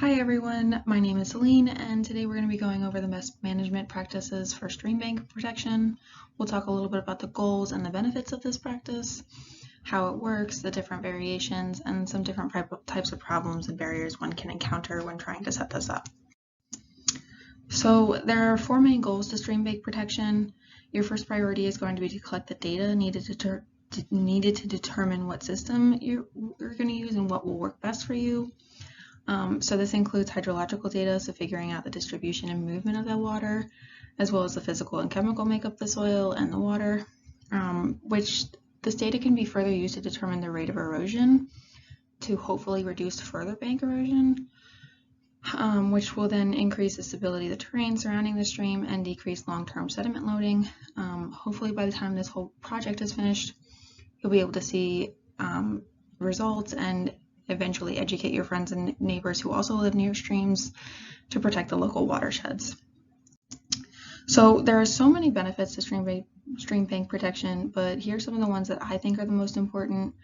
Hi everyone, my name is Celine, and today we're going to be going over the best management practices for Streambank protection. We'll talk a little bit about the goals and the benefits of this practice, how it works, the different variations, and some different types of problems and barriers one can encounter when trying to set this up. So there are four main goals to Streambank protection. Your first priority is going to be to collect the data needed to determine what system you're going to use and what will work best for you. So this includes hydrological data, so figuring out the distribution and movement of the water, as well as the physical and chemical makeup of the soil and the water, which this data can be further used to determine the rate of erosion to hopefully reduce further bank erosion, which will then increase the stability of the terrain surrounding the stream and decrease long-term sediment loading. Hopefully by the time this whole project is finished, you'll be able to see results and eventually educate your friends and neighbors who also live near streams to protect the local watersheds. So there are so many benefits to stream bank protection, but here are some of the ones that I think are the most important.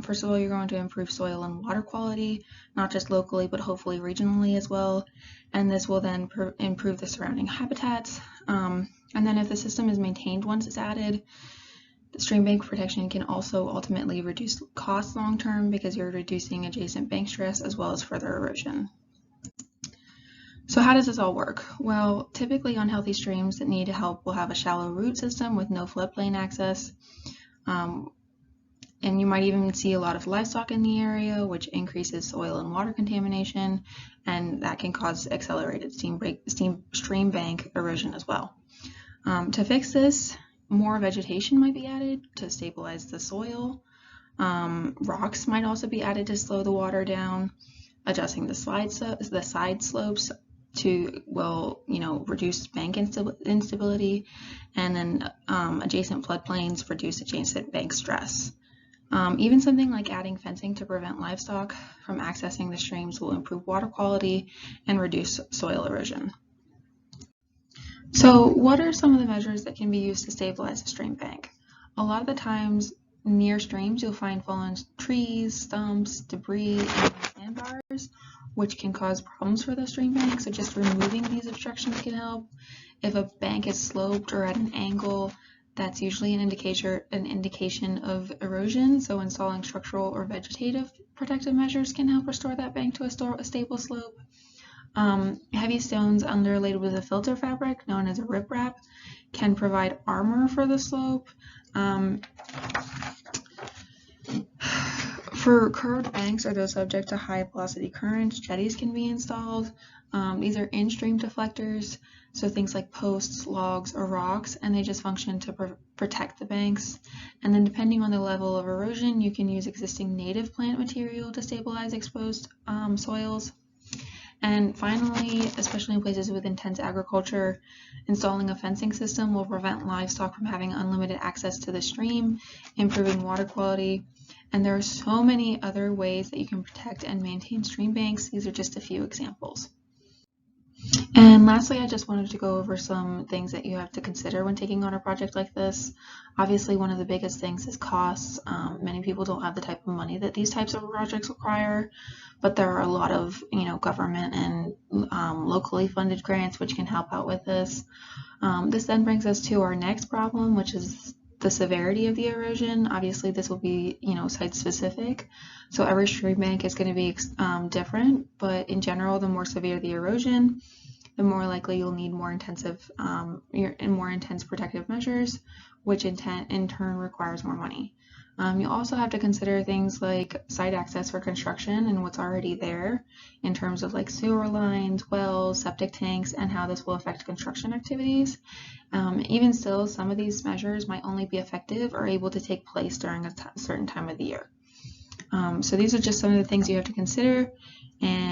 First of all, you're going to improve soil and water quality, not just locally, but hopefully regionally as well. And this will then improve the surrounding habitats. And then if the system is maintained once it's added, the stream bank protection can also ultimately reduce costs long-term because you're reducing adjacent bank stress as well as further erosion. So how does this all work? Well, typically unhealthy streams that need help will have a shallow root system with no floodplain access. And you might even see a lot of livestock in the area, which increases soil and water contamination, and that can cause accelerated stream bank erosion as well. To fix this, more vegetation might be added to stabilize the soil. Rocks might also be added to slow the water down. Adjusting the side slopes will reduce bank instability, and then adjacent floodplains reduce adjacent bank stress. Even something like adding fencing to prevent livestock from accessing the streams will improve water quality and reduce soil erosion. So what are some of the measures that can be used to stabilize a stream bank? A lot of the times near streams you'll find fallen trees, stumps, debris, and sandbars, which can cause problems for the stream bank. So just removing these obstructions can help. If a bank is sloped or at an angle, that's usually an indication of erosion. So installing structural or vegetative protective measures can help restore that bank to a stable slope. Heavy stones underlaid with a filter fabric known as a riprap can provide armor for the slope. For curved banks or those subject to high velocity currents, jetties can be installed. These are in-stream deflectors, so things like posts, logs, or rocks, and they just function to protect the banks. And then depending on the level of erosion, you can use existing native plant material to stabilize exposed soils. And finally, especially in places with intense agriculture, installing a fencing system will prevent livestock from having unlimited access to the stream, improving water quality. And there are so many other ways that you can protect and maintain stream banks. These are just a few examples. And lastly, I just wanted to go over some things that you have to consider when taking on a project like this. Obviously, one of the biggest things is costs. Many people don't have the type of money that these types of projects require, but there are a lot of government and locally funded grants which can help out with this. This then brings us to our next problem, which is the severity of the erosion. Obviously, this will be site specific, so every stream bank is going to be different, but in general, the more severe the erosion, the more likely you'll need more intense protective measures, which in turn requires more money. You also have to consider things like site access for construction and what's already there in terms of like sewer lines, wells, septic tanks, and how this will affect construction activities. Even still, some of these measures might only be effective or able to take place during a certain time of the year. So these are just some of the things you have to consider, and